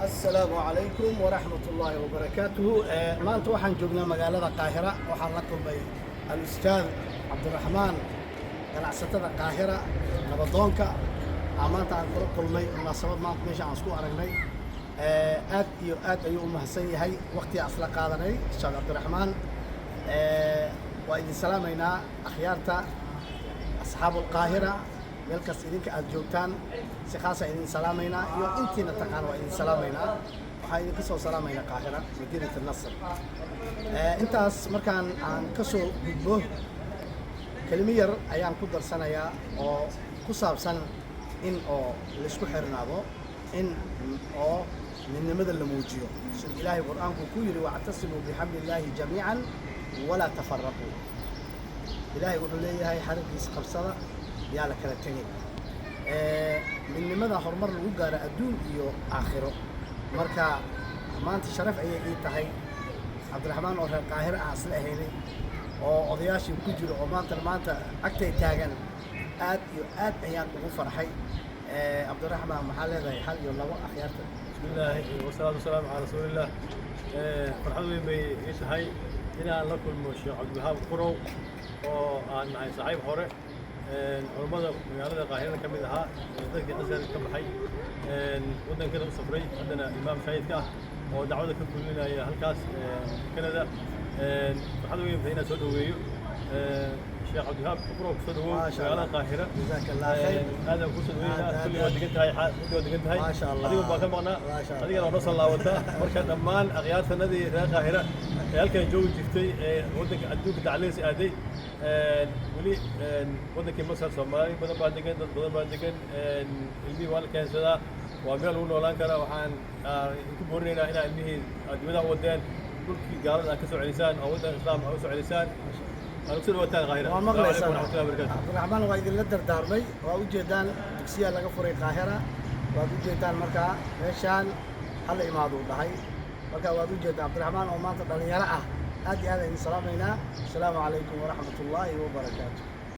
السلام عليكم ورحمة الله وبركاته. ما أنت وحن جبنا مقالة القاهرة وحن لكم الأستاذ عبد الرحمن ganacsatada Qaahira nabadoonka amaanta aan kula kulmay munaasabad maanta meesha aan isku aragnay aad iyo aad ayuu u mahadsan yahay waqti asla qaadanay Sheekh Cabdiraxmaan waa idin salaameynaa akhyaarta asxaabul Qaahira meelkaas idinka aad joogtaan si khaas ah idin salaameynaa iyo intiina taqaan waa idin salaameynaa waxaa idinka soo salaameynaa Qaahira madiinada Nasr intaas markaan aan ka soo gudbo كلمة ير أيام كدر سنة يا أو كسب سنة إن أو لسكو حرناضو إن أو من مدى الموجيو سن إلهي القرآن كويري واعتصموا بحبل الله جميعا ولا تفرقوا إلهي يقول لي هاي حرب يسقف صلاة يا لك التاني من مدى حرمر الوجار أدون يو آخره مركا ما أنت شرف أي تهي عبد الرحمن أو القاهرة أصله هني oo odayaashii ku jiro oo maanta agtay taagan aad iyo aad ayaan ugu farxay Cabdiraxmaan maxaa leedahay hal iyo labo akhyaarta bismillaahi wasalaatu wasalaamu ala rasuulillah farxad weyn bay ii tahay inaan la kulmo Sheekh Cabdilwahaab Qurow oo aan nahay saaxiib hore culimada magaalada Qaahira ka mid ahaa dadkii qasar ka baxay wadankana u safray haddana imaam sayidka ah oo dacwada ka fulinaya halkaas Canada waxaan weyn bayna soo dhaweeyo Sheekh Cabdilwahaab Qurow soo dhaweeyo magaalada Qaahira jazaak Allah khayr aad ku soo dhaweeyo kulli wada degan tahay ma sha Allah adigu baa ka maqnaa adiga oo soo laawata marka dhammaan akhyaartanadii reer Qaahira ee halkan joogi jirtay ee wadanka adduunka tacliis aaday wali wadankii Masar Soomaali badan baa degan dad badan baa degan ilmi wal keensadaa waa meel uu noolaan kara waxaan ku boorinaynaa inaan ilmihii dibadda u wadeen dhulkii gaalada ka soo celisaan oo waddan islaam u soo celisaan أرسل وتان غيره. عبد الرحمن وايد اللدر داربي وأوجدان تكسير لقى فريق قاهرة وأوجدان مركا عشان هل إمادو بهاي مركا وأوجد عبد الرحمن وما تقدر يراه هذه هذا السلام عليكم ورحمة الله وبركاته.